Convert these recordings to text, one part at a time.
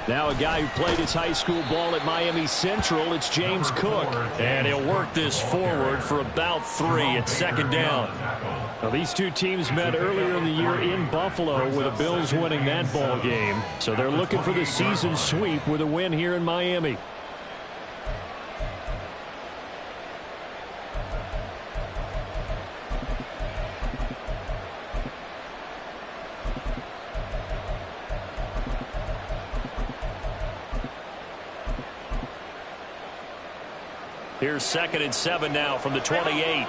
Now a guy who played his high school ball at Miami Central, it's James Cook. And he'll work this forward for about 3 at second down. Now these two teams met earlier in the year in Buffalo with the Bills winning that ball game. So they're looking for the season sweep with a win here in Miami. Here's 2nd and 7 now from the 28.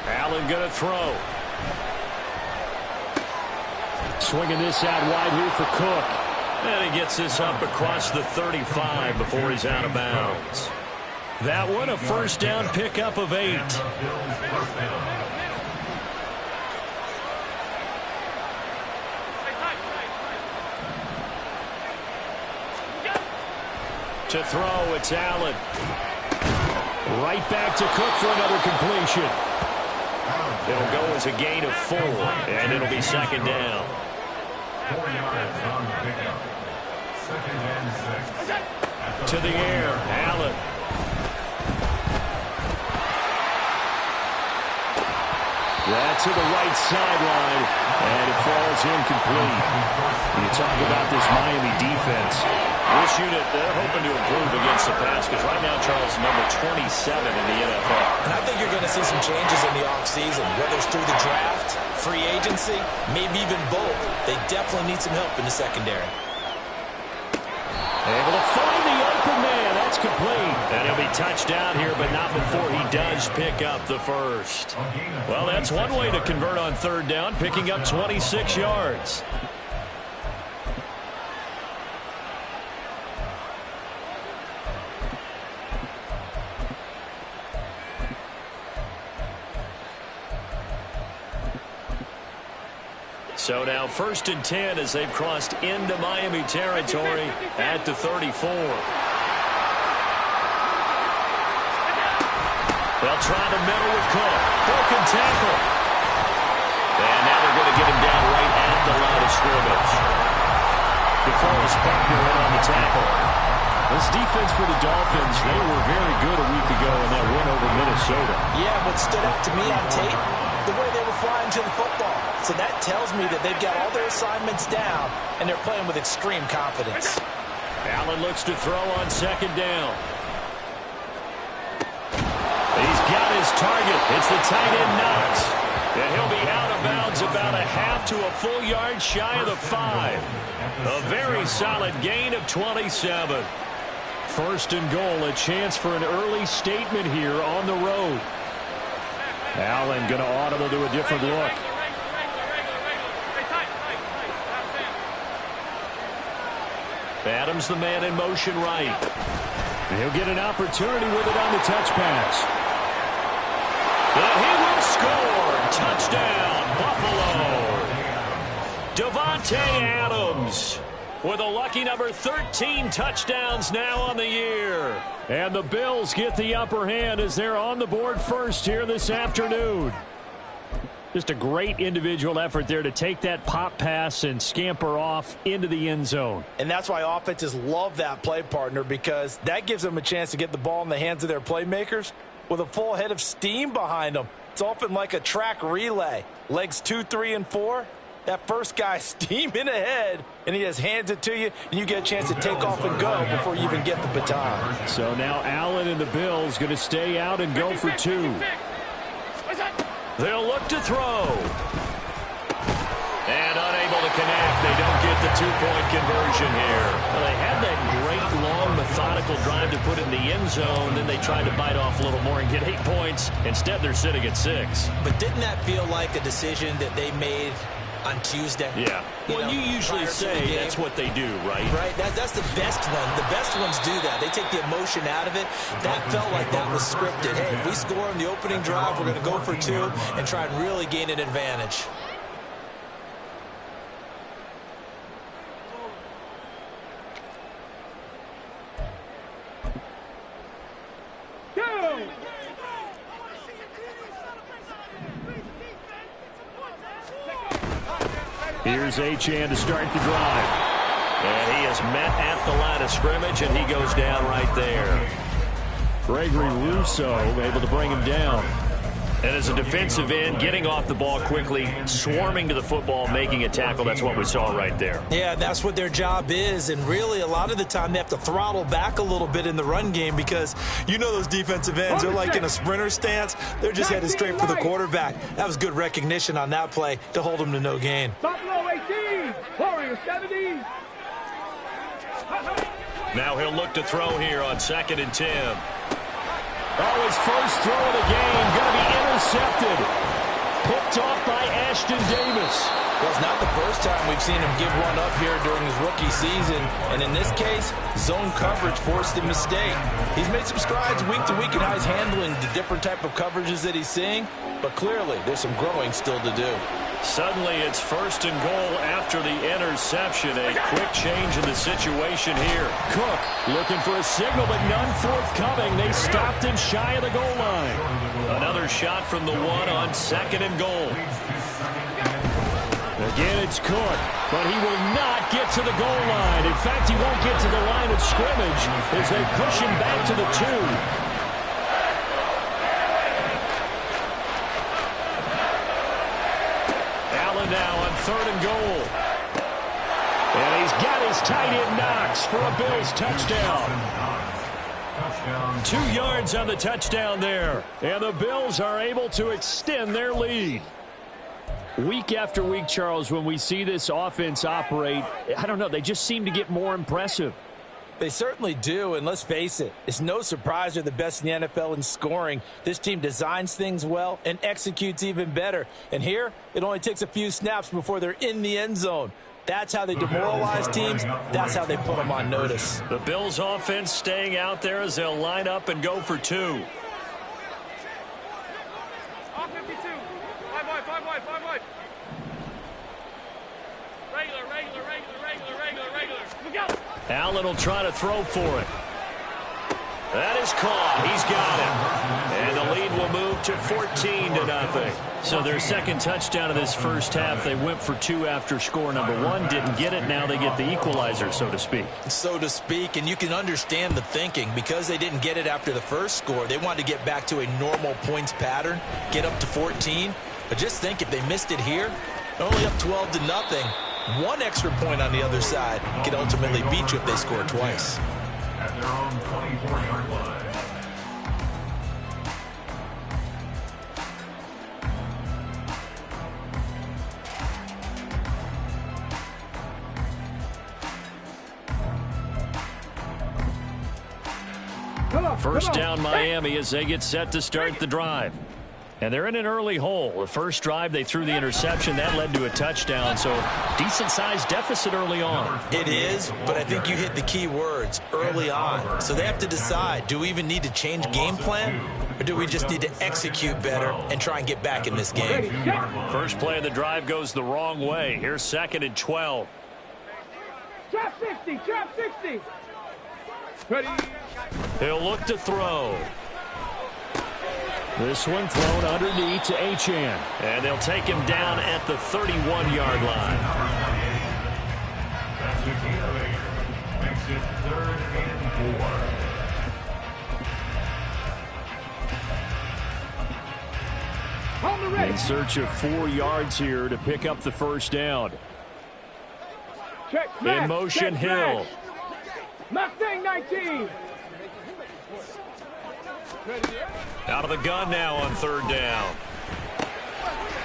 Allen going to throw. Swinging this out wide here for Cook. And he gets this up across the 35 before he's out of bounds. That one a first down pickup of 8. To throw, it's Allen. Right back to Cook for another completion. It'll go as a gain of 4, and it'll be second down. 4 yards on the pickup. 2nd and 6. To the air, Allen. That's to the right sideline, and it falls incomplete. You talk about this Miami defense. This unit, they're hoping to improve against the pass because right now, Charles, number 27 in the NFL. And I think you're going to see some changes in the offseason, whether it's through the draft, free agency, maybe even both. They definitely need some help in the secondary. Able to find the open man. That's complete. And he'll be touched down here, but not before he does pick up the first. Well, that's one way to convert on 3rd down, picking up 26 yards. So now 1st and 10 as they've crossed into Miami territory at the 34. They'll try the middle with Cook. Broken tackle. And now they're going to get him down right at the line of scrimmage. DeForest Buckner in on the tackle. This defense for the Dolphins, they were very good a week ago in that win over Minnesota. Yeah, what stood out to me on tape, the way they were flying to the football. So that tells me that they've got all their assignments down, and they're playing with extreme confidence. Allen looks to throw on 2nd down. He's got his target. It's the tight end Knox. And he'll be out of bounds about a half to a full yard shy of the 5. A very solid gain of 27. 1st and goal, a chance for an early statement here on the road. Allen going to audible to a different look. Adams the man in motion right. And he'll get an opportunity with it on the touch pass. And he will score. Touchdown, Buffalo. Davante Adams with a lucky number 13 touchdowns now on the year. And the Bills get the upper hand as they're on the board first here this afternoon. Just a great individual effort there to take that pop pass and scamper off into the end zone. And that's why offenses love that play partner, because that gives them a chance to get the ball in the hands of their playmakers with a full head of steam behind them. It's often like a track relay. Legs 2, 3, and 4. That first guy steaming ahead, and he just hands it to you, and you get a chance to take off and go before you even get the baton. So now Allen and the Bills going to stay out and go for 2. They'll look to throw. And unable to connect. They don't get the 2-point conversion here. Well, they had that great, long, methodical drive to put in the end zone. Then they tried to bite off a little more and get 8 points. Instead, they're sitting at 6. But didn't that feel like a decision that they made on Tuesday? Yeah. Well, you usually say that's what they do, right? Right. That's the best one. The best ones do that. They take the emotion out of it. That felt like that was scripted. Hey, if we score in the opening drive, we're going to go for 2 and try and really gain an advantage. Here's Achane to start the drive. And he is met at the line of scrimmage, and he goes down right there. Gregory Rousseau able to bring him down. And as a defensive end, getting off the ball quickly, swarming to the football, making a tackle, that's what we saw right there. Yeah, that's what their job is. And really, a lot of the time, they have to throttle back a little bit in the run game because you know those defensive ends, they're like in a sprinter stance. They're just headed straight for the quarterback. That was good recognition on that play to hold them to no gain. Buffalo 18, Warriors 70. Now he'll look to throw here on 2nd and 10. Oh, his first throw of the game going to be intercepted. Picked off by Ashton Davis. Well, it's not the first time we've seen him give one up here during his rookie season. And in this case, zone coverage forced the mistake. He's made some strides week to week in how he's handling the different type of coverages that he's seeing. But clearly, there's some growing still to do. Suddenly, it's 1st and goal after the interception. A quick change in the situation here. Cook looking for a signal, but none forthcoming. They stopped him shy of the goal line. Another shot from the one on 2nd and goal. Again, it's Cook, but he will not get to the goal line. In fact, he won't get to the line of scrimmage as they push him back to the 2. Now on 3rd and goal. And he's got his tight end Knox for a Bills touchdown. 2 yards on the touchdown there. And the Bills are able to extend their lead. Week after week, Charles, when we see this offense operate, I don't know, they just seem to get more impressive. They certainly do, and let's face it, it's no surprise they're the best in the NFL in scoring. This team designs things well and executes even better. And here, it only takes a few snaps before they're in the end zone. That's how they demoralize teams. That's how they put them on notice. The Bills' offense staying out there as they'll line up and go for 2. All 52. 5 wide. Regular. Look out. Allen will try to throw for it. That is caught. He's got it. And the lead will move to 14-0. So their second touchdown of this first half, they went for 2 after score number 1. Didn't get it. Now they get the equalizer, so to speak. So to speak, and you can understand the thinking. Because they didn't get it after the first score, they wanted to get back to a normal points pattern, get up to 14. But just think, if they missed it here, they're only up 12-0. 1 extra point on the other side can ultimately beat you if they score twice. At their own 24-yard line. First down Miami as they get set to start the drive. And they're in an early hole. The first drive, they threw the interception. That led to a touchdown, so decent-sized deficit early on. It is, but I think you hit the key words, early on. So they have to decide, do we even need to change game plan, or do we just need to execute better and try and get back in this game? First play of the drive goes the wrong way. Here's 2nd and 12. Trap 60. Ready. He'll look to throw. This one thrown underneath to Achane. And they'll take him down at the 31-yard line. That's the key player. Makes it 3rd and 4. On the ready. In search of 4 yards here to pick up the first down. Check. In motion, Hill. Mustang 19. Out of the gun now on 3rd down.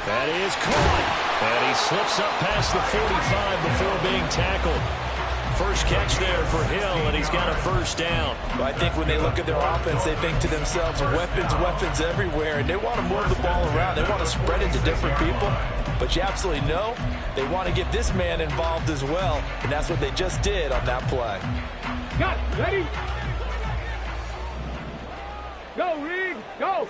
That is caught. And he slips up past the 45 before being tackled. First catch there for Hill, and he's got a first down. Well, I think when they look at their offense, they think to themselves, weapons everywhere, and they want to move the ball around. They want to spread it to different people. But you absolutely know they want to get this man involved as well, and that's what they just did on that play. Got it. Ready? Go, Reed. Go.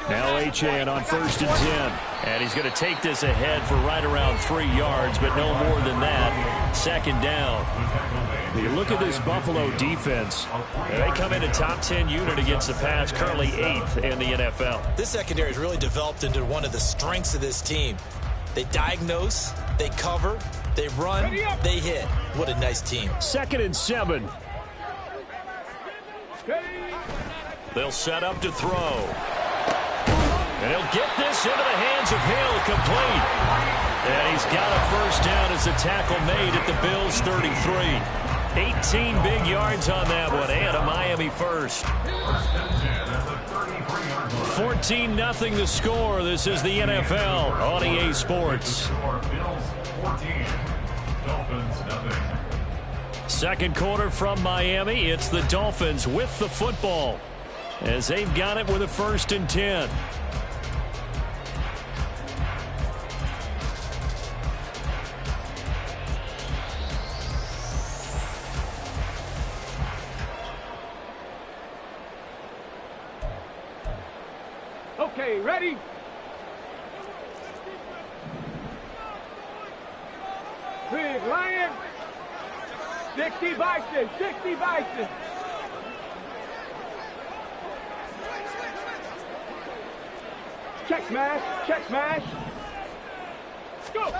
Now Achane on 1st and 10. And he's going to take this ahead for right around 3 yards, but no more than that. 2nd down. You look at this Buffalo defense. They come in a top 10 unit against the pass, currently 8th in the NFL. This secondary has really developed into one of the strengths of this team. They diagnose, they cover, they run, they hit. What a nice team. 2nd and 7. They'll set up to throw. And he'll get this into the hands of Hill, complete. And he's got a first down as the tackle made at the Bills' 33. 18 big yards on that one, and a Miami first. 14-0 the score. This is the NFL on EA Sports. Second quarter from Miami. It's the Dolphins with the football as they've got it with a 1st and 10. Okay, ready? Big Lion. 60 Bison, 60 Bison. Check smash, check smash. Go.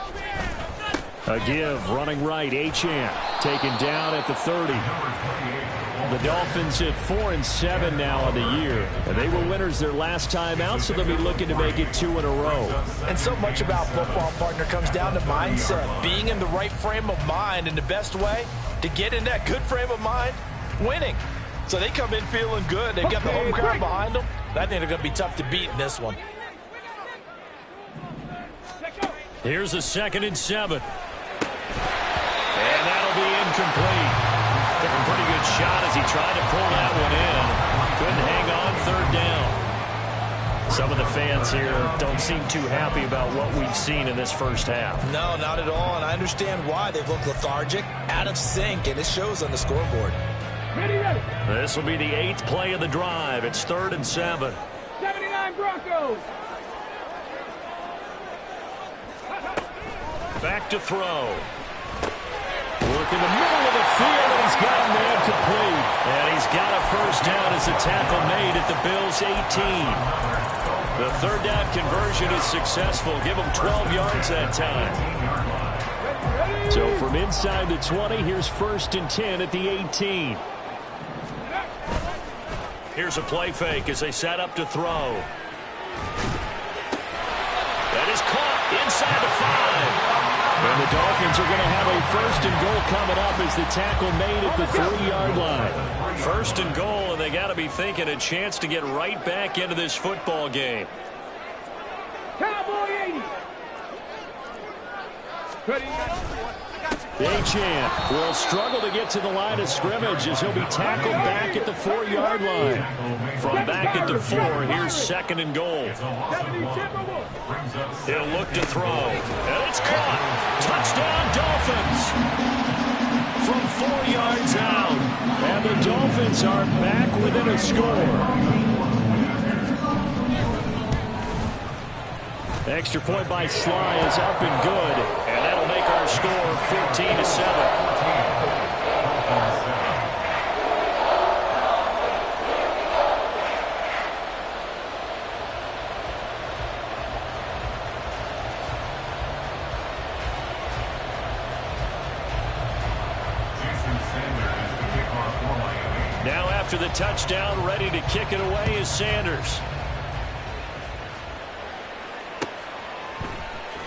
A give, running right, Achane taken down at the 30. The Dolphins at 4-7 now on the year. And they were winners their last time out, so they'll be looking to make it 2 in a row. And so much about football, partner, comes down to mindset. Being in the right frame of mind, and the best way to get in that good frame of mind, winning. So they come in feeling good. They've got the home crowd behind them. I think they're going to be tough to beat in this one. Here's a 2nd and 7. And that'll be incomplete. Took a pretty good shot as he tried to pull that one in. Couldn't hang on 3rd down. Some of the fans here don't seem too happy about what we've seen in this first half. No, not at all, and I understand why. They've looked lethargic, out of sync, and it shows on the scoreboard. Ready, ready. This will be the 8th play of the drive. It's 3rd and 7. 79 Broncos. Back to throw. Work in the middle of the field, and he's got a man complete. And he's got a first down as the tackle made at the Bills' 18. The 3rd down conversion is successful. Give him 12 yards that time. So from inside the 20, here's 1st and 10 at the 18. Here's a play fake as they set up to throw. That is caught inside the 5. And the Dolphins are going to have a 1st and goal coming up as the tackle made at the 3-yard line. 1st and goal, and they got to be thinking a chance to get right back into this football game. Cowboy 80. Ready. Achane will struggle to get to the line of scrimmage as he'll be tackled back at the 4-yard line. From back at the 4, here's 2nd and goal. He'll look to throw. And it's caught. Touchdown, Dolphins. From 4 yards out. And the Dolphins are back within a score. Extra point by Sly is up and good. And that'll make our score 14-7. Now after the touchdown, ready to kick it away is Sanders.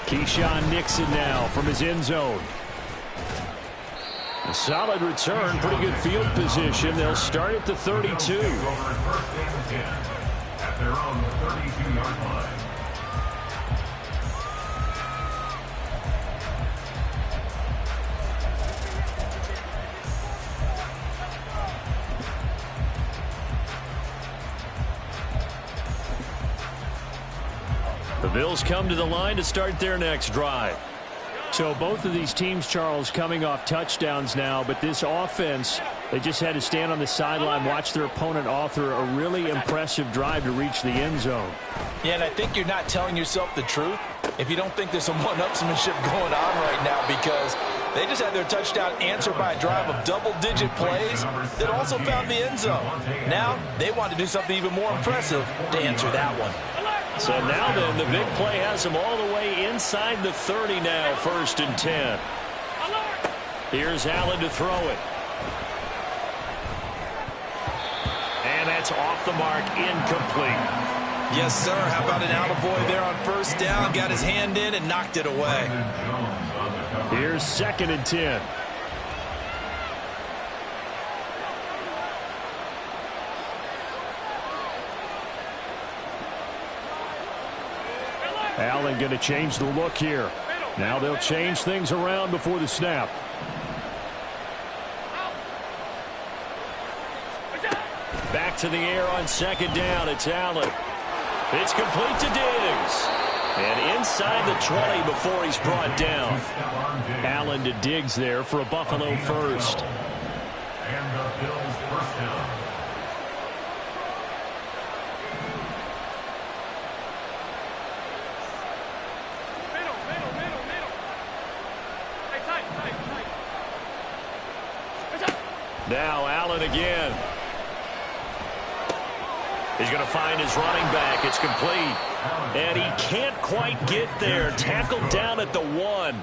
Keyshawn Nixon now from his end zone. A solid return, pretty good field position. They'll start at the 32. At their own 32-yard line. The Bills come to the line to start their next drive. So both of these teams, Charles, coming off touchdowns now, but this offense, they just had to stand on the sideline, watch their opponent author a really impressive drive to reach the end zone. Yeah, and I think you're not telling yourself the truth if you don't think there's some one-upsmanship going on right now, because they just had their touchdown answered by a drive of double-digit plays that also found the end zone. Now they want to do something even more impressive to answer that one. So now then, the big play has him all the way inside the 30 now, 1st and 10. Here's Allen to throw it. And that's off the mark, incomplete. Yes, sir. How about an attaboy there on 1st down? Got his hand in and knocked it away. Here's 2nd and 10. Allen going to change the look here. Now they'll change things around before the snap. Back to the air on 2nd down. It's Allen. It's complete to Diggs. And inside the 20 before he's brought down. Allen to Diggs there for a Buffalo first. And the Bills first down. Now Allen again. He's going to find his running back. It's complete. And he can't quite get there. Tackled down at the 1.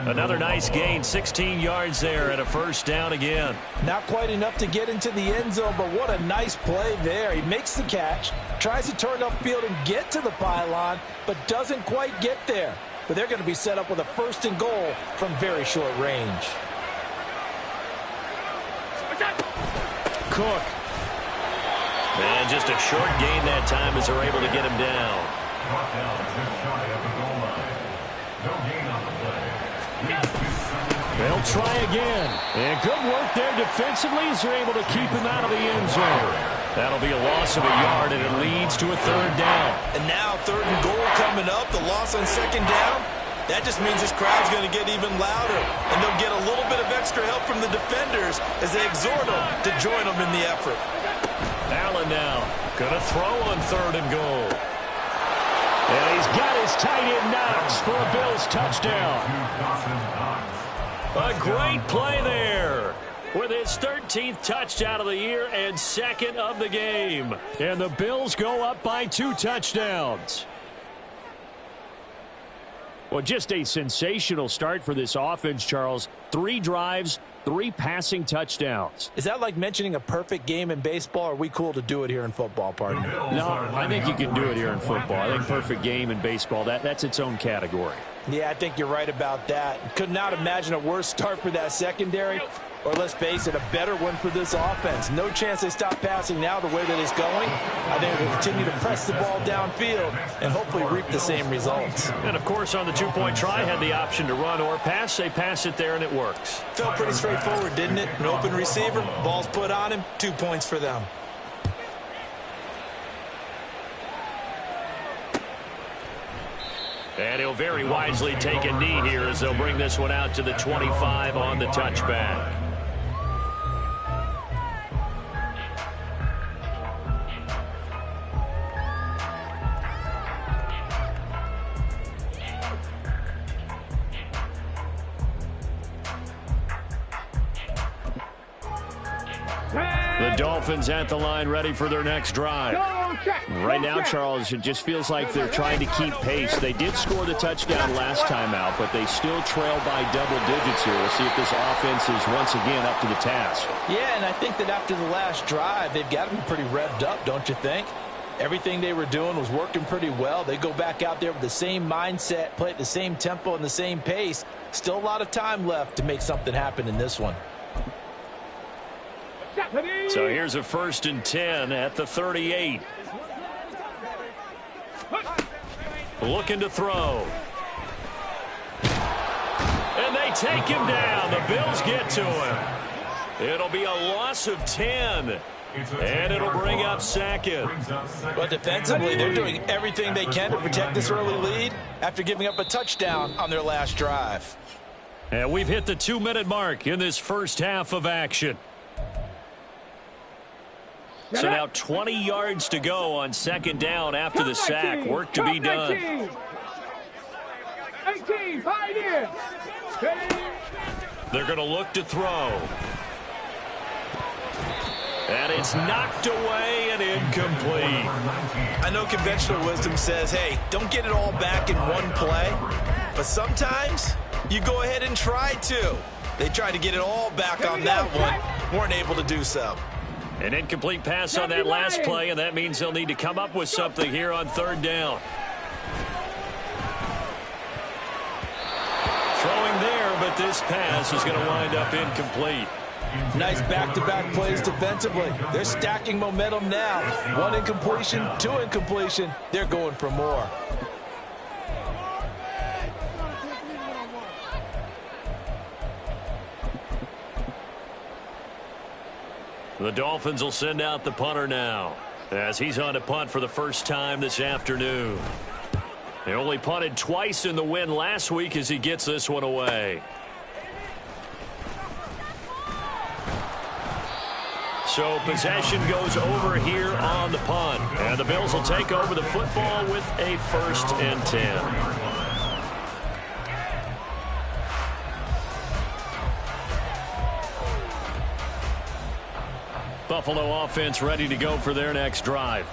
Another nice gain. 16 yards there and a 1st down again. Not quite enough to get into the end zone, but what a nice play there. He makes the catch, tries to turn upfield and get to the pylon, but doesn't quite get there. But they're going to be set up with a 1st and goal from very short range. Cook. And just a short gain that time as they're able to get him down. Brought down just shy of the goal line. No gain on the play. They'll try again. And good work there defensively as they're able to keep him out of the end zone. That'll be a loss of a yard, and it leads to a 3rd down. And now 3rd and goal coming up. The loss on 2nd down. That just means this crowd's going to get even louder. And they'll get a little bit of extra help from the defenders as they exhort them to join them in the effort. Allen now going to throw on 3rd and goal. And he's got his tight end Knox for a Bills touchdown. A great play there with his 13th touchdown of the year and 2nd of the game. And the Bills go up by 2 touchdowns. Well, just a sensational start for this offense, Charles. 3 drives, 3 passing touchdowns. Is that like mentioning a perfect game in baseball, or are we cool to do it here in football, partner? No, I think you can do it here in football. I think perfect game in baseball, that's its own category. Yeah, I think you're right about that. Could not imagine a worse start for that secondary, or let's face it, a better one for this offense. No chance they stop passing now the way that it's going. I think they'll continue to press the ball downfield and hopefully reap the same results. And, of course, on the 2-point try, had the option to run or pass. They pass it there, and it works. Felt pretty straightforward, didn't it? An open receiver, ball's put on him, 2 points for them. And he'll very wisely take a knee here as they'll bring this one out to the 25 on the touchback. The Dolphins at the line ready for their next drive. Right now, Charles, it just feels like they're trying to keep pace. They did score the touchdown last time out, but they still trail by double digits here. We'll see if this offense is once again up to the task. Yeah, and I think that after the last drive, they've got to be pretty revved up, don't you think? Everything they were doing was working pretty well. They go back out there with the same mindset, play at the same tempo and the same pace. Still a lot of time left to make something happen in this one. So here's a 1st and 10 at the 38. Looking to throw. And they take him down. The Bills get to him. It'll be a loss of 10. And it'll bring up 2nd. But defensively, they're doing everything they can to protect this early lead after giving up a touchdown on their last drive. And we've hit the 2-minute mark in this first half of action. So now 20 yards to go on 2nd down after the sack. Work to be done. 18, pioneer. They're going to look to throw. And it's knocked away and incomplete. I know conventional wisdom says, hey, don't get it all back in one play. But sometimes you go ahead and try to. They tried to get it all back on that one. Weren't able to do so. An incomplete pass on that last play, and that means they'll need to come up with something here on third down. Throwing there, but this pass is going to wind up incomplete. Nice back-to-back plays defensively. They're stacking momentum now. One incompletion, two incompletion. They're going for more. The Dolphins will send out the punter now, as he's on to punt for the first time this afternoon. They only punted twice in the win last week as he gets this one away. So possession goes over here on the punt. And the Bills will take over the football with a 1st and 10. Buffalo offense ready to go for their next drive.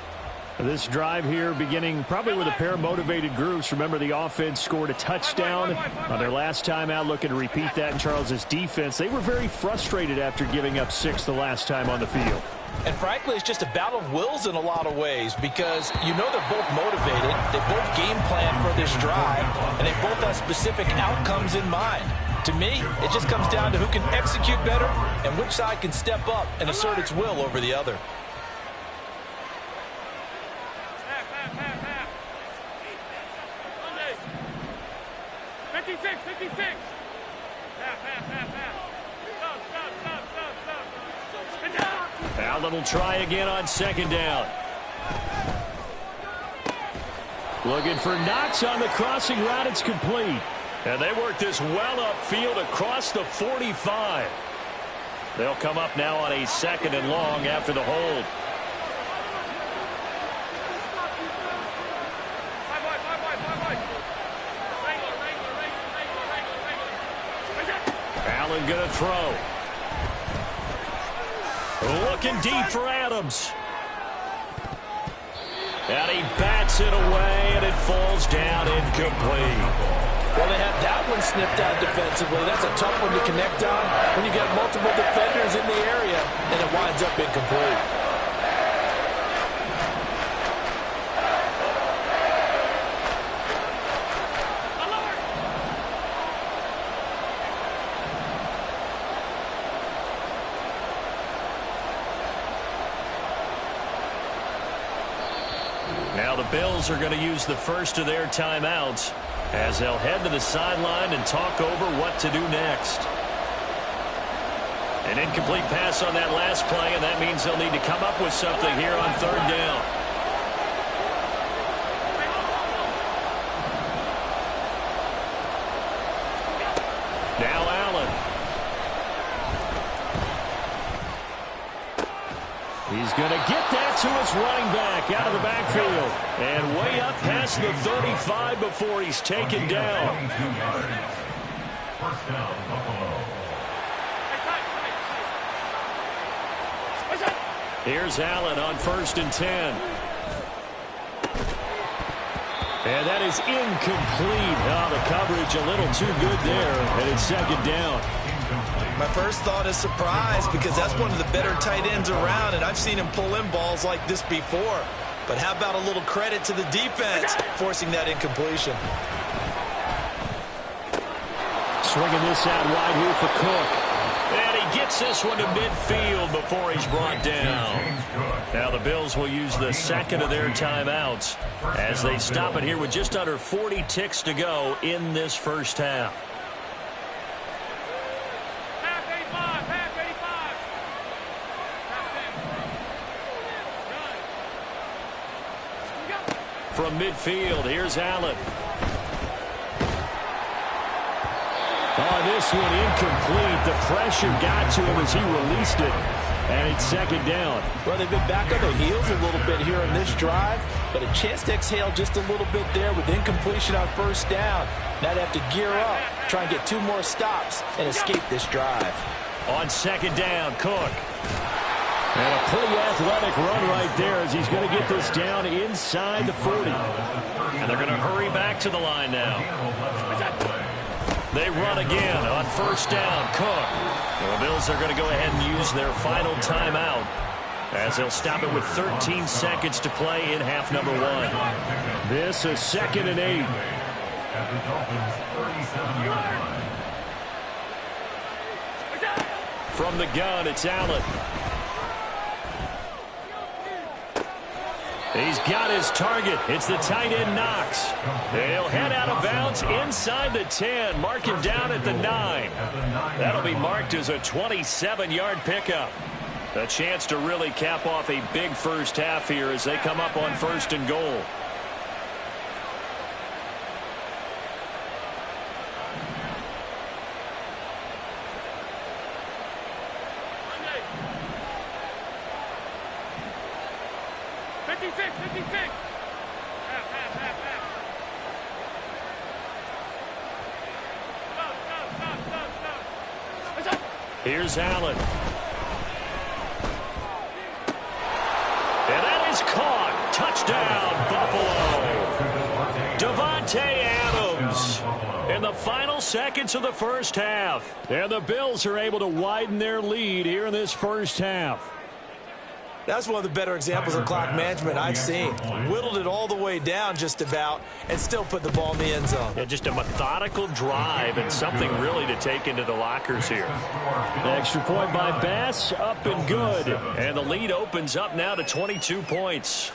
This drive here beginning probably with a pair of motivated groups. Remember, the offense scored a touchdown on their last time out, looking to repeat that in Charles's defense. They were very frustrated after giving up 6 the last time on the field. And frankly, it's just a battle of wills in a lot of ways because you know they're both motivated, they both game plan for this drive, and they both have specific outcomes in mind. To me, it just comes down to who can execute better and which side can step up and assert its will over the other. Allen will try again on 2nd down. Looking for Knox on the crossing route. It's complete. And they work this well upfield across the 45. They'll come up now on a 2nd and long after the hold. Allen going to throw. Looking deep for Adams. And he bats it away, and it falls down incomplete. Well, they had that one snipped out defensively. That's a tough one to connect on when you got multiple defenders in the area, and it winds up incomplete. Now the Bills are going to use the first of their timeouts as they'll head to the sideline and talk over what to do next. An incomplete pass on that last play, and that means they'll need to come up with something here on 3rd down. Now Allen. He's going to get that to his running back out of the backfield. And way up past the 35 before he's taken down. 22 yards. 1st down, Buffalo. Here's Allen on 1st and 10. And that is incomplete. Oh, the coverage a little too good there. And it's 2nd down. My first thought is surprise because that's one of the better tight ends around, and I've seen him pull in balls like this before. But how about a little credit to the defense forcing that incompletion? Swinging this out wide here for Cook. And he gets this one to midfield before he's brought down. Now the Bills will use the 2nd of their timeouts as they stop it here with just under 40 ticks to go in this first half. From midfield, here's Allen. Oh, this one incomplete. The pressure got to him as he released it. And it's 2nd down. Well, they've been back on their heels a little bit here in this drive, but a chance to exhale just a little bit there with incompletion on 1st down. Now they have to gear up, try and get 2 more stops and escape this drive. On 2nd down, Cook. And a pretty athletic run right there as he's going to get this down inside the 40. And they're going to hurry back to the line now. They run again on first down. Cook. The Bills are going to go ahead and use their final timeout as they'll stop it with 13 seconds to play in half number 1. This is 2nd and 8. At the Dolphins' 37-yard line. From the gun, it's Allen. He's got his target. It's the tight end, Knox. They'll head out of bounds inside the 10. Mark him down at the 9. That'll be marked as a 27-yard pickup. A chance to really cap off a big first half here as they come up on 1st and goal. Here's Allen. And that is caught. Touchdown, Buffalo. Davante Adams in the final seconds of the first half. And the Bills are able to widen their lead here in this first half. That's one of the better examples of clock management I've seen. Whittled it all the way down just about and still put the ball in the end zone. Yeah, just a methodical drive and something really to take into the lockers here. The extra point by Bass, up and good. And the lead opens up now to 22 points.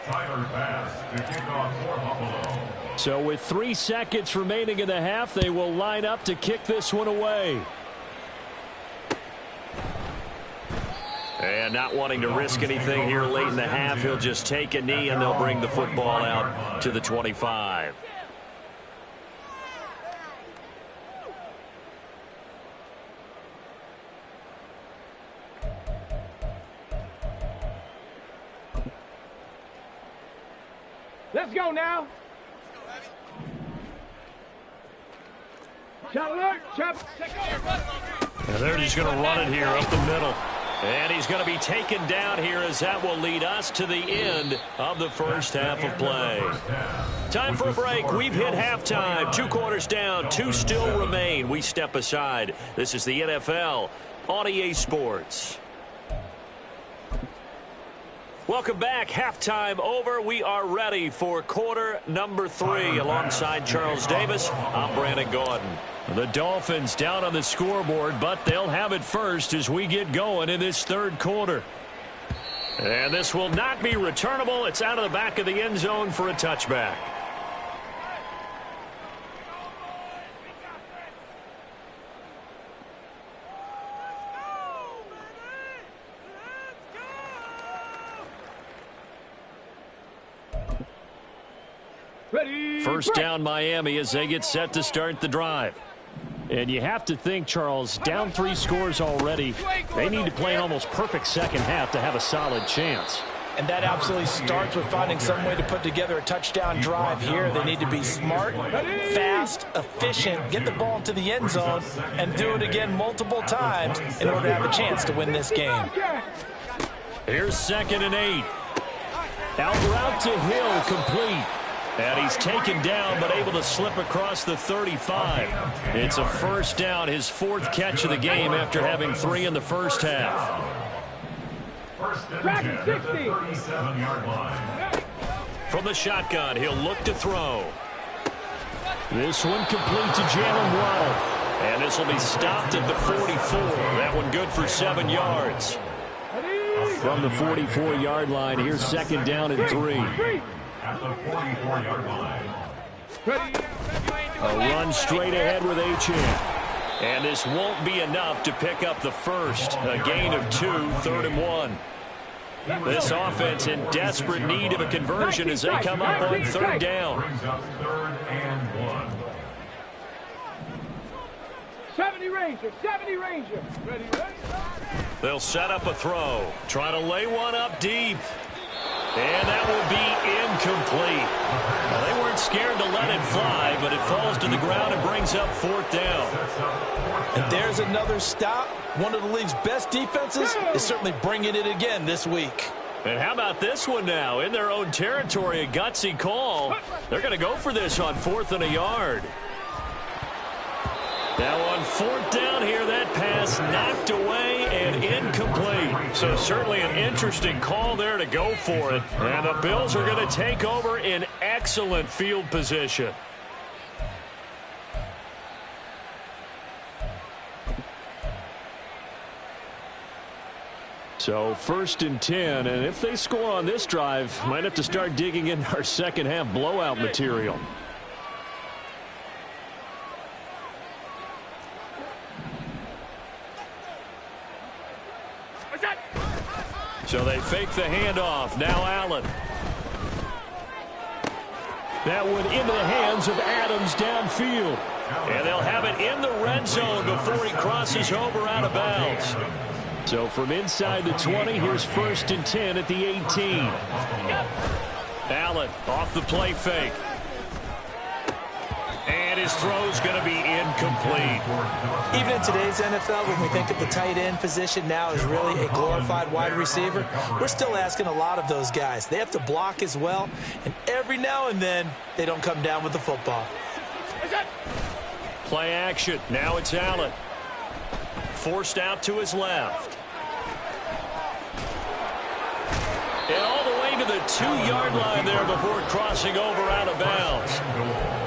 Tyler Bass to kick off for Buffalo. So with 3 seconds remaining in the half, they will line up to kick this one away. And not wanting to risk anything here late in the half, he'll just take a knee and they'll bring the football out to the 25. Let's go now. Shot alert. Check. And they're just going to run it here up the middle. And he's going to be taken down here as that will lead us to the end of the first half of play. Time for a break. We've hit halftime. 2 quarters down. 2 still remain. We step aside. This is the NFL on EA Sports. Welcome back. Halftime over. We are ready for quarter number 3. Alongside Charles Davis, I'm Brandon Gordon. The Dolphins down on the scoreboard, but they'll have it first as we get going in this third quarter. And this will not be returnable. It's out of the back of the end zone for a touchback. Ready. First down Miami as they get set to start the drive. And you have to think, Charles, down 3 scores already. They need to play an almost perfect second half to have a solid chance. And that absolutely starts with finding some way to put together a touchdown drive here. They need to be smart, fast, efficient, get the ball into the end zone, and do it again multiple times in order to have a chance to win this game. Here's 2nd and 8. Out route to Hill, complete. And he's taken down, but able to slip across the 35. It's a first down, his 4th catch of the game after having 3 in the first half. First and 10 at the 37-yard line. From the shotgun, he'll look to throw. This one complete to Jalen Waddle. And this will be stopped at the 44. That one good for 7 yards. From the 44-yard line, here's 2nd down and 3. At the 44-yard line. A run straight ahead with Achane. And this won't be enough to pick up the first. A gain of 2, 3rd and 1. This offense in desperate need of a conversion as they come up on 3rd down. Brings up 3rd and 1. 70 Ranger. 70 Ranger. Ready. They'll set up a throw. Try to lay one up deep. And that will be incomplete. Well, they weren't scared to let it fly, but it falls to the ground and brings up 4th down. And there's another stop. One of the league's best defenses is certainly bringing it again this week. And how about this one now? In their own territory, a gutsy call. They're going to go for this on 4th and a yard. Now on 4th down here, that pass knocked away and incomplete. So certainly an interesting call there to go for it. And the Bills are going to take over in excellent field position. So 1st and 10, and if they score on this drive, might have to start digging in our second half blowout material. So they fake the handoff. Now Allen. That one into the hands of Adams downfield. And they'll have it in the red zone before he crosses over out of bounds. So from inside the 20, here's 1st and 10 at the 18. Allen off the play fake. And his throw's going to be incomplete. Even in today's NFL, when we think of the tight end position now as really a glorified wide receiver, we're still asking a lot of those guys. They have to block as well, and every now and then, they don't come down with the football. Play action. Now it's Allen. Forced out to his left. And all the way to the 2-yard line there before crossing over out of bounds.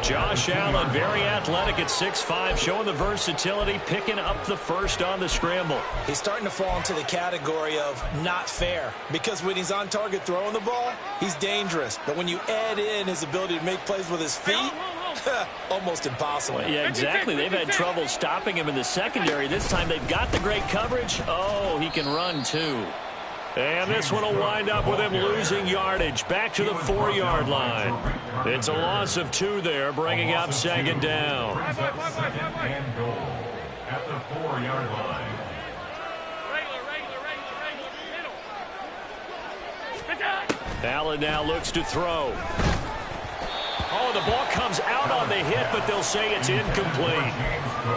Josh Allen, very athletic at 6'5", showing the versatility, picking up the first on the scramble. He's starting to fall into the category of not fair, because when he's on target throwing the ball, he's dangerous. But when you add in his ability to make plays with his feet, almost impossible. Yeah, exactly. They've had trouble stopping him in the secondary. This time they've got the great coverage. Oh, he can run too. And this one will wind up with him losing yardage back to the 4-yard line. It's a loss of 2 there, bringing up 2nd down. And goal at the 4-yard line. Allen now looks to throw. Oh, the ball comes out on the hit, but they'll say it's incomplete.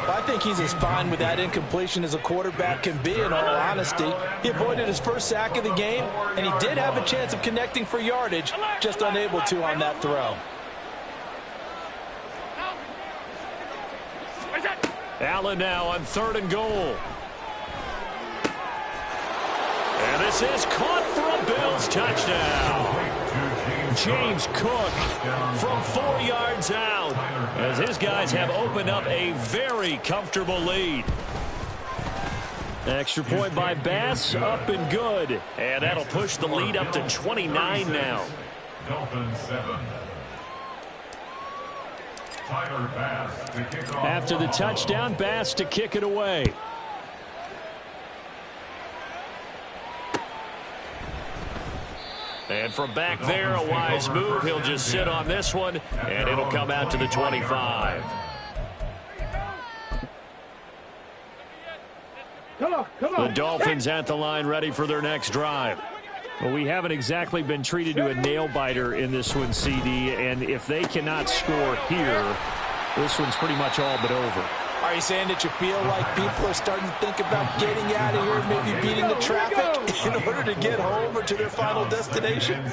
I think he's as fine with that incompletion as a quarterback can be, in all honesty. He avoided his first sack of the game, and he did have a chance of connecting for yardage, just unable to on that throw. Allen now on 3rd and goal. And this is caught for a Bills touchdown. James Cook from 4 yards out, as his guys have opened up a very comfortable lead. Extra point by Bass, up and good. And that'll push the lead up to 29 now. Dolphins 7. Tyler Bass to kick off. After the touchdown, Bass to kick it away. And from back there, a wise move. He'll just sit on this one, and it'll come out to the 25. The Dolphins at the line, ready for their next drive. Well, we haven't exactly been treated to a nail-biter in this one, CD, and if they cannot score here, this one's pretty much all but over. Are you saying that you feel like people are starting to think about getting out of here, maybe beating the traffic in order to get home or to their final destination?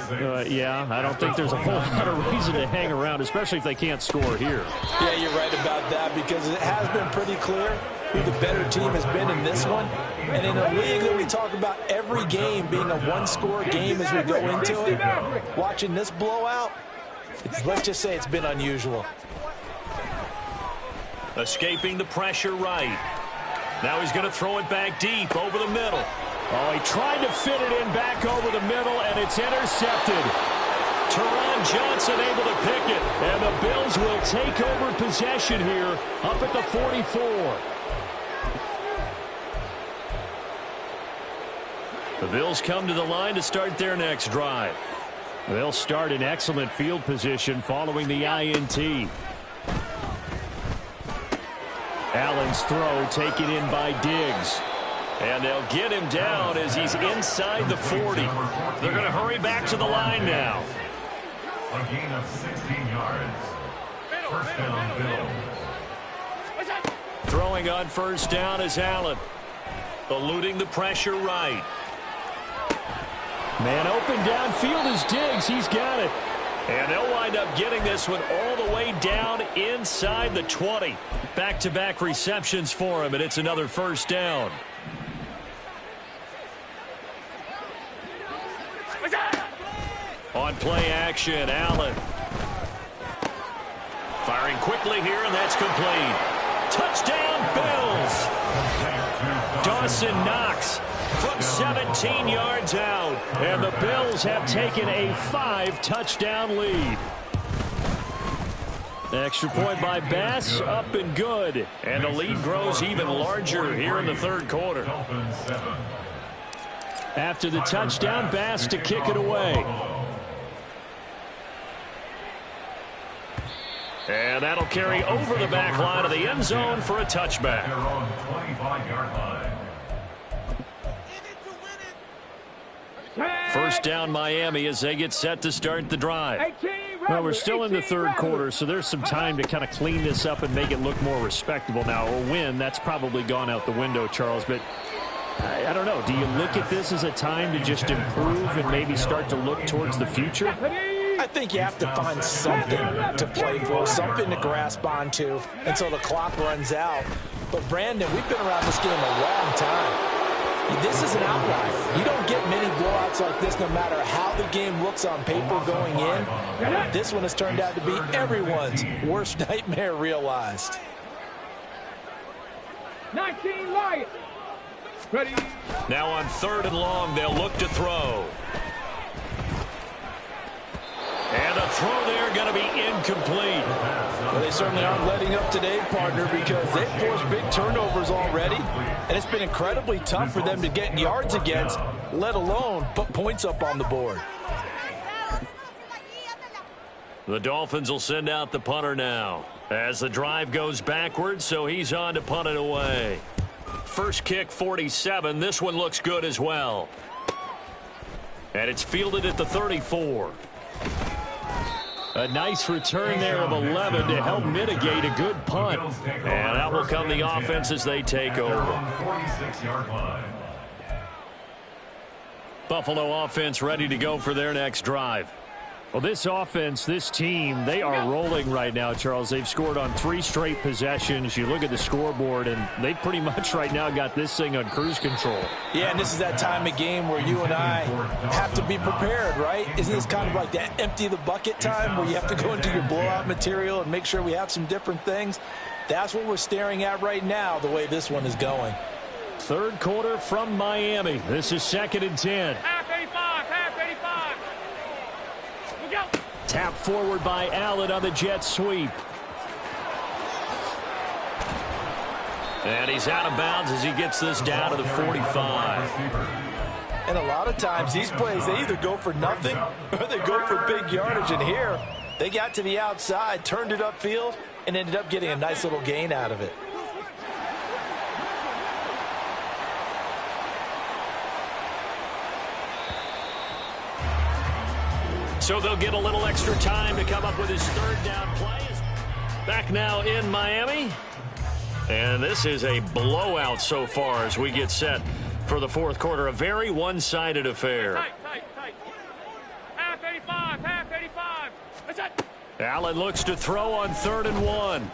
Yeah, I don't think there's a whole lot of reason to hang around, especially if they can't score here. Yeah, you're right about that, because it has been pretty clear who the better team has been in this one. And in a league that we talk about every game being a one-score game as we go into it, watching this blowout, let's just say it's been unusual. Escaping the pressure right. Now he's going to throw it back deep over the middle. Oh, he tried to fit it in back over the middle, and it's intercepted. Teron Johnson able to pick it, and the Bills will take over possession here up at the 44. The Bills come to the line to start their next drive. They'll start in excellent field position following the INT. Allen's throw taken in by Diggs. And they'll get him down as he's inside the 40. They're going to hurry back to the line now. A gain of 16 yards. First down, Bills. Throwing on first down is Allen. Eluding the pressure right. Man open downfield is Diggs. He's got it. And they'll wind up getting this one all the way down inside the 20. Back-to-back receptions for him, and it's another first down. On play action, Allen. Firing quickly here, and that's complete. Touchdown, Bills. Dawson Knox from 17 yards out. And the Bills have taken a 5-touchdown lead. Extra point by Bass, up and good. And the lead grows even larger here in the third quarter. After the touchdown, Bass to kick it away. And that'll carry over the back line of the end zone for a touchback. They're on 25-yard line. First down Miami as they get set to start the drive. Well, we're still in the third quarter, so there's some time to kind of clean this up and make it look more respectable now. A win, that's probably gone out the window, Charles, but I don't know. Do you look at this as a time to just improve and maybe start to look towards the future? I think you have to find something to play for, something to grasp onto until the clock runs out. But, Brandon, we've been around this game a long time. This is an outlier. You don't get many blowouts like this no matter how the game looks on paper going in. This one has turned out to be everyone's worst nightmare realized. 19 Lions. Ready. Now on third and long, they'll look to throw. And the throw there going to be incomplete. Well, they certainly aren't letting up today, partner, because they've forced big turnovers already, and it's been incredibly tough for them to get yards against, let alone put points up on the board. The Dolphins will send out the punter now as the drive goes backwards, so he's on to punt it away. First kick, 47. This one looks good as well. And it's fielded at the 34. A nice return there of 11 to help mitigate a good punt. And out will come the offense as they take over. 46-yard line. Buffalo offense ready to go for their next drive. Well, this offense, this team, they are rolling right now, Charles. They've scored on 3 straight possessions. You look at the scoreboard, and they pretty much right now got this thing on cruise control. Yeah, and this is that time of game where you and I have to be prepared, right? Isn't this kind of like that empty the bucket time where you have to go into your blowout material and make sure we have some different things? That's what we're staring at right now, the way this one is going. Third quarter from Miami. This is 2nd and 10. Half 85, half 85. Look out. Tap forward by Allen on the jet sweep. And he's out of bounds as he gets this down to the 45. And a lot of times these plays, they either go for nothing or they go for big yardage. And here, they got to the outside, turned it upfield, and ended up getting a nice little gain out of it. So they'll get a little extra time to come up with his third down play. Back now in Miami. And this is a blowout so far as we get set for the fourth quarter. A very one-sided affair. Tight. Half 85, half 85. That's it. Allen looks to throw on 3rd and 1.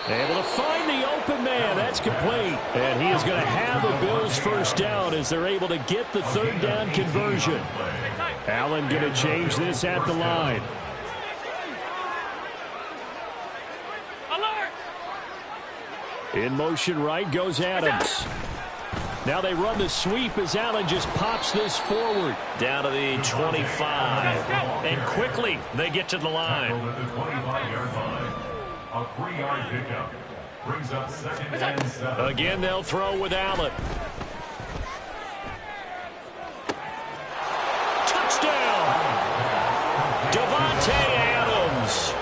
Able to find the open man. That's complete. And he is going to have the Bills first down as they're able to get the third down conversion. Allen going to change this at the line. Alert. In motion right goes Adams. Now they run the sweep as Allen just pops this forward. Down to the 25. And quickly they get to the line. At the 25-yard line. A 3-yard pickup. Brings up 2nd and 7. Again, they'll throw with Allen. Touchdown! Davante Adams.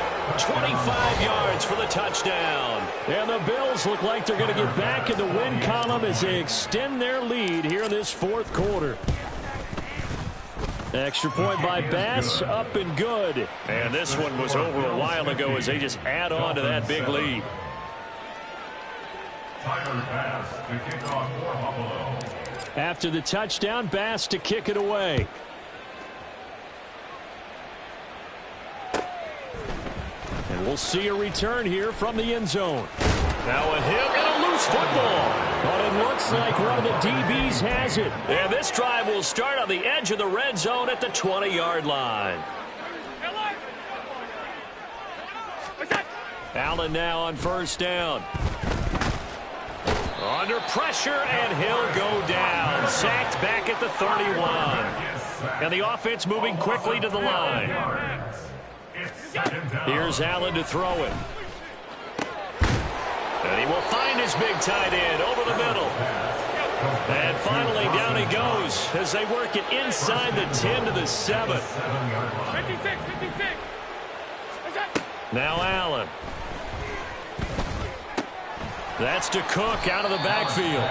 25 yards for the touchdown. And the Bills look like they're going to get back in the win column as they extend their lead here in this fourth quarter. Extra point by Bass, up and good. And this one was over a while ago as they just add on to that big lead. Tyler Bass to kick off for Buffalo. After the touchdown, Bass to kick it away. And we'll see a return here from the end zone. Now a hit and a loose football. But it looks like one of the DBs has it. And this drive will start on the edge of the red zone at the 20-yard line. Allen now on first down. Under pressure, and he'll go down. Sacked back at the 31. And the offense moving quickly to the line. Here's Allen to throw it. And he will find his big tight end over the middle. And finally, down he goes as they work it inside the 10 to the 7. 56. Now Allen. That's to Cook out of the backfield.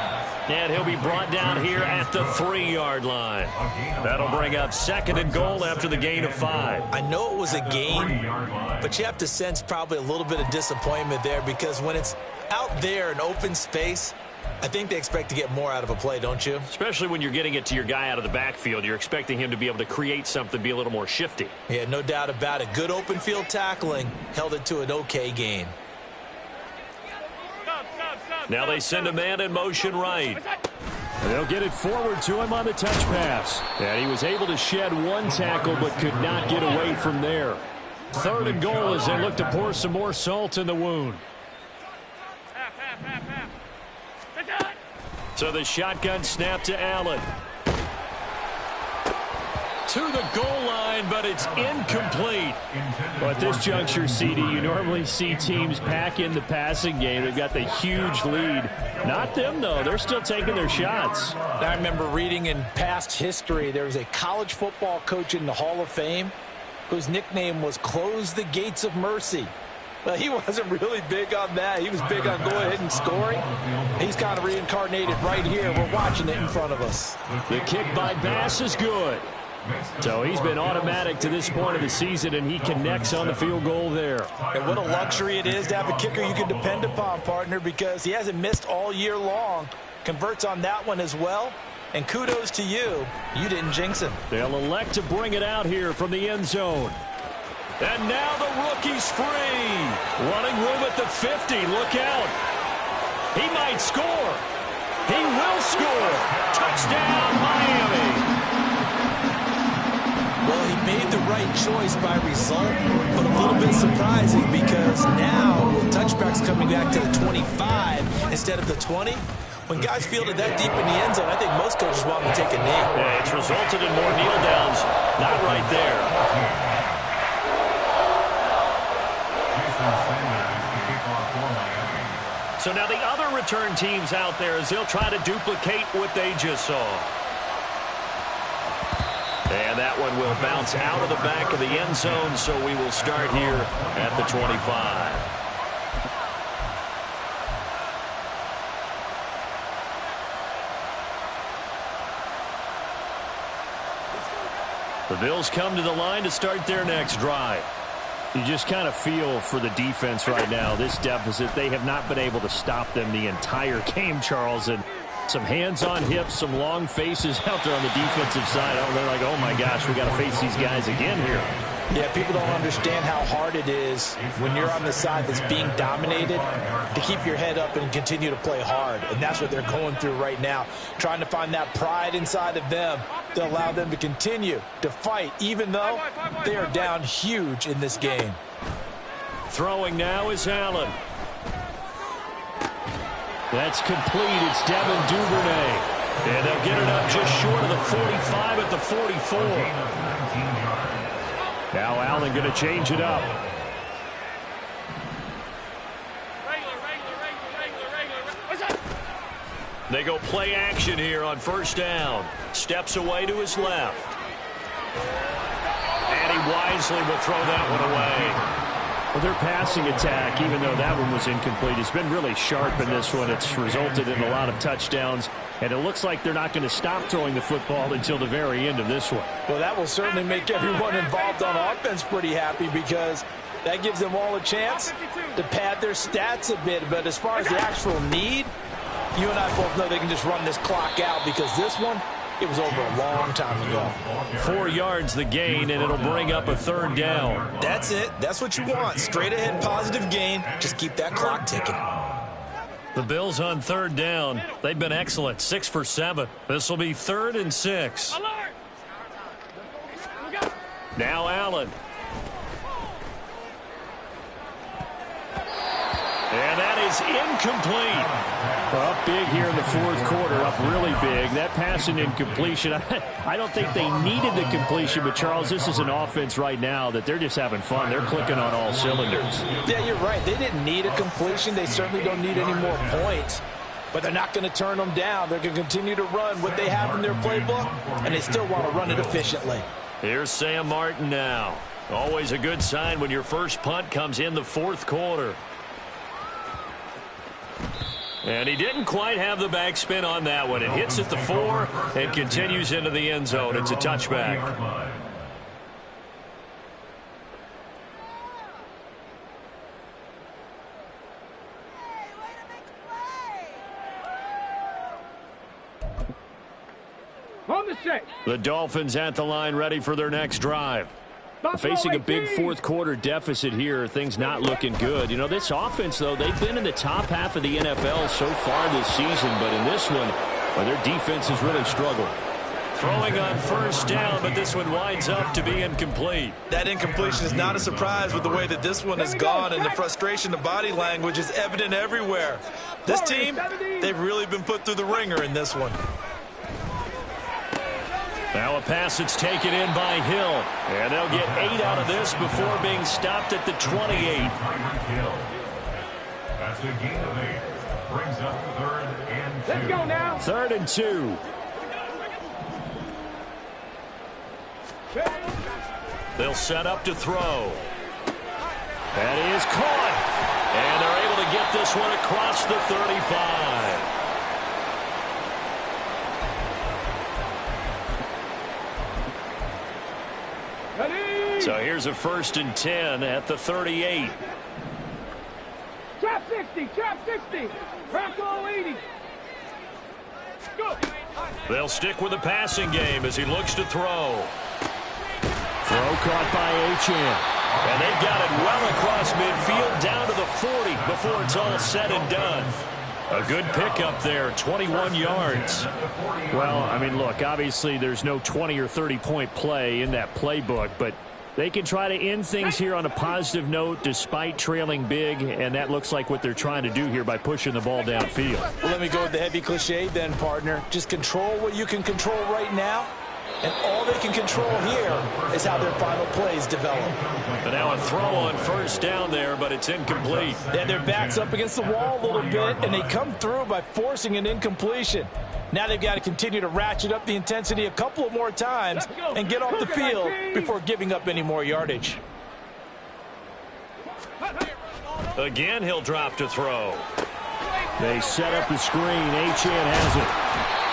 And he'll be brought down here at the 3-yard line. That'll bring up 2nd and goal after the gain of 5. I know it was a gain, but you have to sense probably a little bit of disappointment there because when it's out there in open space, I think they expect to get more out of a play, don't you? Especially when you're getting it to your guy out of the backfield. You're expecting him to be able to create something, be a little more shifty. Yeah, no doubt about it. Good open field tackling held it to an okay gain. Now they send a man in motion right. And they'll get it forward to him on the touch pass. And he was able to shed one tackle but could not get away from there. 3rd and goal as they look to pour some more salt in the wound. So the shotgun snap to Allen. To the goal line, but it's incomplete. Well, at this juncture, CD, you normally see teams pack in the passing game. They've got the huge lead. Not them, though. They're still taking their shots. I remember reading in past history, there was a college football coach in the Hall of Fame whose nickname was Close the Gates of Mercy. Well, he wasn't really big on that. He was big on going ahead and scoring. He's kind of reincarnated right here. We're watching it in front of us. The kick by Bass is good. So he's been automatic to this point of the season, and he connects on the field goal there. And what a luxury it is to have a kicker you can depend upon, partner, because he hasn't missed all year long. Converts on that one as well. And kudos to you. You didn't jinx him. They'll elect to bring it out here from the end zone. And now the rookie's free. Running room at the 50. Look out. He might score. He will score. Touchdown, Miami. Well, he made the right choice by result, but a little bit surprising because now with touchbacks coming back to the 25 instead of the 20, when guys fielded that deep in the end zone, I think most coaches want them to take a knee. Yeah, it's resulted in more kneel downs. Not right there. So now the other return teams out there as they'll try to duplicate what they just saw. And that one will bounce out of the back of the end zone, so we will start here at the 25. The Bills come to the line to start their next drive. You just kind of feel for the defense right now, this deficit. They have not been able to stop them the entire game, Charles. And some hands on hips, some long faces out there on the defensive side. Oh, they're like, oh, my gosh, we got to face these guys again here. Yeah, people don't understand how hard it is when you're on the side that's being dominated to keep your head up and continue to play hard. And that's what they're going through right now, trying to find that pride inside of them to allow them to continue to fight, even though they are down huge in this game. Throwing now is Allen. That's complete. It's Devin Duvernay. And they'll get it up just short of the 45 at the 44. Now Allen going to change it up. They go play action here on first down. Steps away to his left. And he wisely will throw that one away. Well, their passing attack, even though that one was incomplete, has been really sharp in this one. It's resulted in a lot of touchdowns, and it looks like they're not going to stop throwing the football until the very end of this one. Well, that will certainly make everyone involved on offense pretty happy because that gives them all a chance to pad their stats a bit. But as far as the actual need, you and I both know they can just run this clock out because this one, it was over a long time ago. 4 yards the gain, and it'll bring up a 3rd down. That's it. That's what you want. Straight ahead positive gain. Just keep that clock ticking. The Bills on 3rd down. They've been excellent. 6 for 7. This will be 3rd and 6. Now Allen. And that is incomplete. Up big here in the 4th quarter, up really big. That pass and incompletion, I don't think they needed the completion, but Charles, this is an offense right now that they're just having fun. They're clicking on all cylinders. Yeah, you're right. They didn't need a completion. They certainly don't need any more points. But they're not going to turn them down. They're going to continue to run what they have in their playbook, and they still want to run it efficiently. Here's Sam Martin now. Always a good sign when your first punt comes in the 4th quarter. And he didn't quite have the backspin on that one. It hits at the 4 and continues into the end zone. It's a touchback. On the shake. The Dolphins at the line ready for their next drive. Facing a big 4th quarter deficit here, things not looking good. You know, this offense, though, they've been in the top half of the NFL so far this season, but in this one, well, their defense has really struggled. Throwing on 1st down, but this one winds up to be incomplete. That incompletion is not a surprise with the way that this one has gone, and the frustration, the body language is evident everywhere. This team, they've really been put through the ringer in this one. Now a pass that's taken in by Hill. And they'll get 8 out of this before being stopped at the 28. That's a gain of 8. Brings up 3rd and 2. Let's go now. 3rd and 2. They'll set up to throw. That is caught. And they're able to get this one across the 35. So here's a 1st and 10 at the 38. Trap 60, trap 60. Crack all 80. Go. They'll stick with the passing game as he looks to throw. Throw caught by Achane. And they've got it well across midfield down to the 40 before it's all said and done. A good pickup there, 21 yards. Well, I mean, look, obviously there's no 20 or 30-point play in that playbook, but they can try to end things here on a positive note despite trailing big, and that looks like what they're trying to do here by pushing the ball downfield. Well, let me go with the heavy cliche then, partner. Just control what you can control right now, and all they can control here is how their final plays develop. And now a throw on 1st down there, but it's incomplete. Yeah, their back's up against the wall a little bit, and they come through by forcing an incompletion. Now they've got to continue to ratchet up the intensity a couple of more times and get off the field before giving up any more yardage. Again, he'll drop to throw. They set up the screen. Achane has it.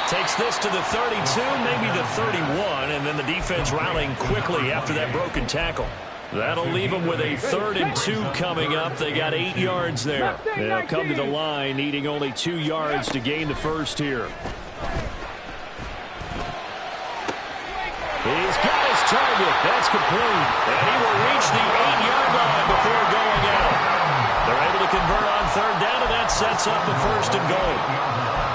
Takes this to the 32, maybe the 31, and then the defense rallying quickly after that broken tackle. That'll leave them with a 3rd and 2 coming up. They got 8 yards there. They'll come to the line, needing only 2 yards to gain the 1st here. He's got his target. That's complete. And he will reach the 8-yard line before going out. They're able to convert on 3rd down, and that sets up the 1st and goal.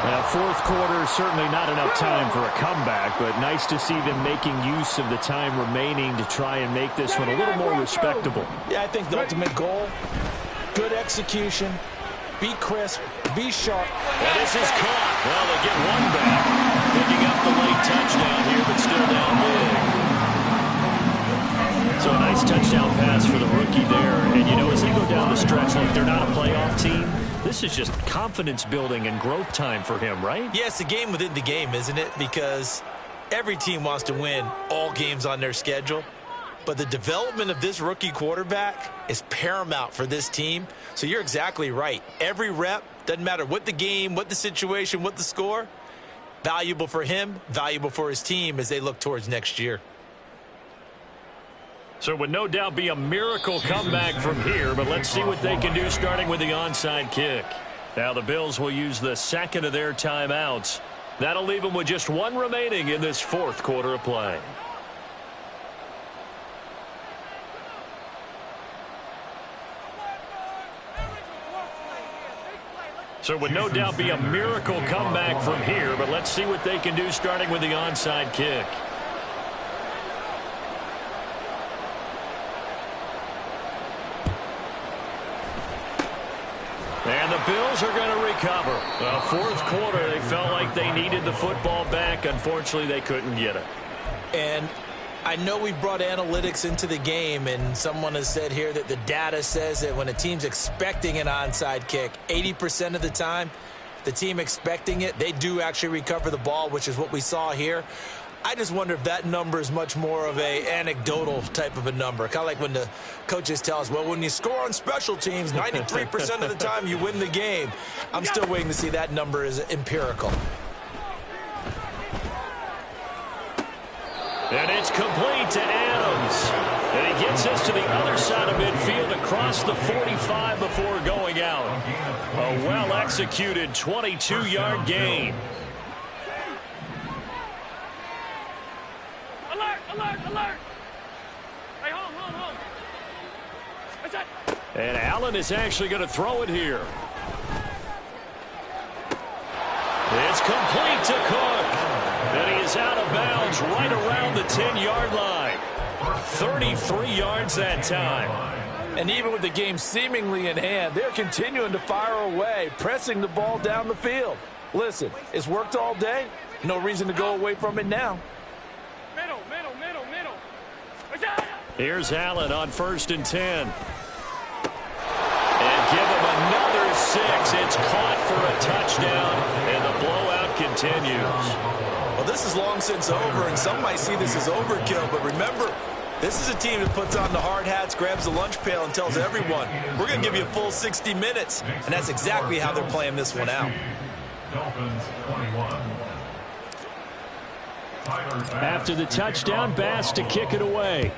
Now, 4th quarter, certainly not enough time for a comeback, but nice to see them making use of the time remaining to try and make this one a little more respectable. Yeah, I think the ultimate goal, good execution, be crisp, be sharp. And this is caught. Well, they get one back, picking up the late touchdown here, but still down big. So a nice touchdown pass for the rookie there. And, you know, as they go down the stretch, like they're not a playoff team, this is just confidence building and growth time for him, right? Yeah, it's a game within the game, isn't it? Because every team wants to win all games on their schedule. But the development of this rookie quarterback is paramount for this team. So you're exactly right. Every rep, doesn't matter what the game, what the situation, what the score, valuable for him, valuable for his team as they look towards next year. So it would no doubt be a miracle comeback from here, but let's see what they can do starting with the onside kick. Now the Bills will use the second of their timeouts. That'll leave them with just one remaining in this fourth quarter of play. So it would no doubt be a miracle comeback from here, but let's see what they can do starting with the onside kick. And the Bills are going to recover. The fourth quarter, they felt like they needed the football back. Unfortunately, they couldn't get it. And I know we brought analytics into the game, and someone has said here that the data says that when a team's expecting an onside kick, 80% of the time, the team expecting it, they do actually recover the ball, which is what we saw here. I just wonder if that number is much more of a anecdotal type of a number. Kind of like when the coaches tell us, well, when you score on special teams, 93% of the time you win the game. I'm still waiting to see that number is empirical. And it's complete to Adams. And he gets us to the other side of midfield across the 45 before going out. A well-executed 22-yard gain. Alert, alert, alert. Hey, hold. That's it. And Allen is actually going to throw it here. It's complete to Cook. And he is out of bounds right around the 10-yard line. 33 yards that time. And even with the game seemingly in hand, they're continuing to fire away, pressing the ball down the field. Listen, it's worked all day. No reason to go away from it now. Middle. Here's Allen on 1st and 10. And give him another 6. It's caught for a touchdown, and the blowout continues. Well, this is long since over, and some might see this as overkill, but remember, this is a team that puts on the hard hats, grabs the lunch pail, and tells everyone, we're going to give you a full 60 minutes. And that's exactly how they're playing this one out. Dolphins 21. After the touchdown, Bass to kick it away.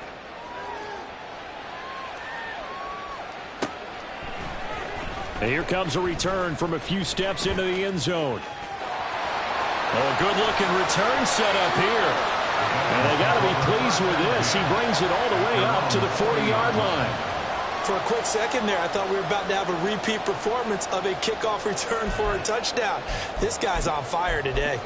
And here comes a return from a few steps into the end zone. Oh, good-looking return set up here. And they got to be pleased with this. He brings it all the way up to the 40-yard line. For a quick second there, I thought we were about to have a repeat performance of a kickoff return for a touchdown. This guy's on fire today.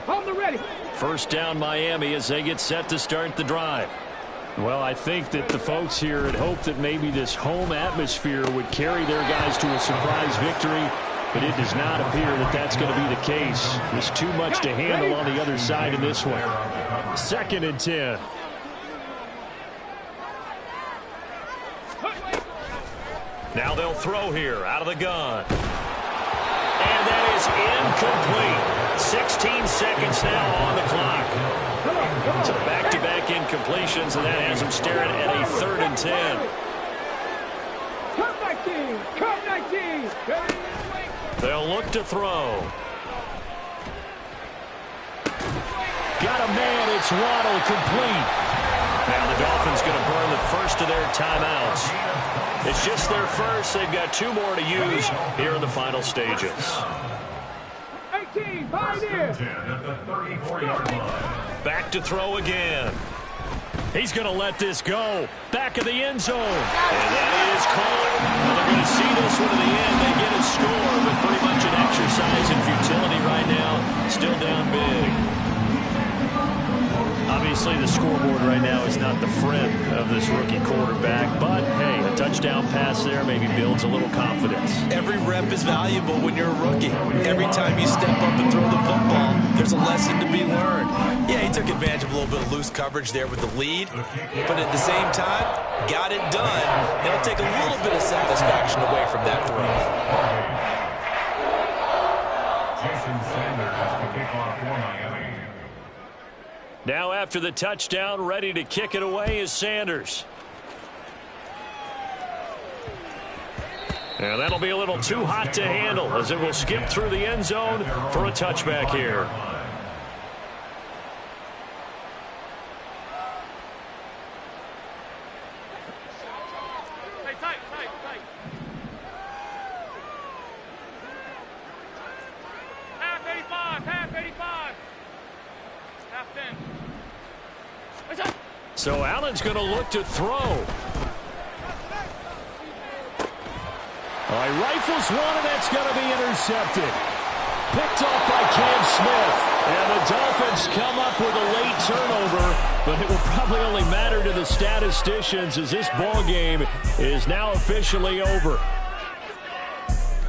Hold the ready. First down Miami as they get set to start the drive. Well, I think that the folks here had hoped that maybe this home atmosphere would carry their guys to a surprise victory, but it does not appear that that's going to be the case. There's too much to handle on the other side in this one. 2nd and 10. Now they'll throw here out of the gun. And that is incomplete. 16 seconds now on the clock. So back-to-back incompletions, and that has them staring at a 3rd and 10. Cut 19. They'll look to throw. Got a man. It's Waddle, complete. Now the Dolphins going to burn the first of their timeouts. It's just their first. They've got 2 more to use here in the final stages. 18, find it. At the 34-yard line. Back to throw again. He's going to let this go. Back of the end zone. And that is caught. Well, they're going to see this one to the end. They get a score with pretty much an exercise in futility right now. Still down big. Obviously, the scoreboard right now is not the friend of this rookie quarterback, but, hey, a touchdown pass there maybe builds a little confidence. Every rep is valuable when you're a rookie. Every time you step up and throw the football, there's a lesson to be learned. Yeah, he took advantage of a little bit of loose coverage there with the lead, but at the same time, got it done. It'll take a little bit of satisfaction away from that throw. Jason Sanders to kick off for Miami. Now after the touchdown, ready to kick it away is Sanders. And that'll be a little too hot to handle as it will skip through the end zone for a touchback here. Hey, tight. Half 85. Half 10. So Allen's going to look to throw. He rifles one, and that's going to be intercepted. Picked off by Cam Smith. And the Dolphins come up with a late turnover, but it will probably only matter to the statisticians as this ball game is now officially over.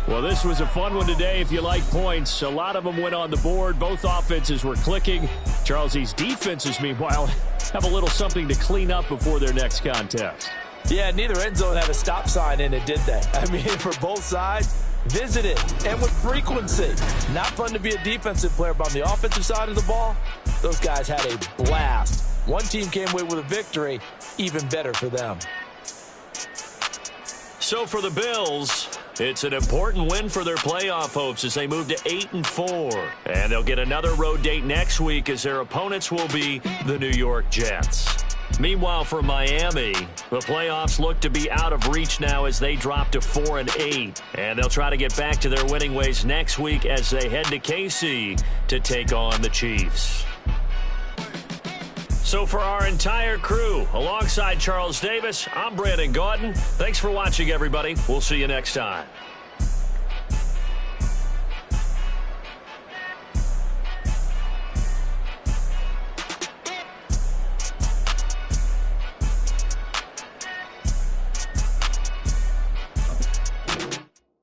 Well, this was a fun one today if you like points. A lot of them went on the board. Both offenses were clicking. Charles's defenses, meanwhile, have a little something to clean up before their next contest. Yeah, neither end zone had a stop sign in it, did they? I mean, for both sides, visit it, and with frequency. Not fun to be a defensive player, but on the offensive side of the ball, those guys had a blast. One team came away with a victory, even better for them. So for the Bills, it's an important win for their playoff hopes as they move to 8-4. And they'll get another road date next week as their opponents will be the New York Jets. Meanwhile, for Miami, the playoffs look to be out of reach now as they drop to 4-8. And they'll try to get back to their winning ways next week as they head to KC to take on the Chiefs. So for our entire crew, alongside Charles Davis, I'm Brandon Gaudin. Thanks for watching, everybody. We'll see you next time.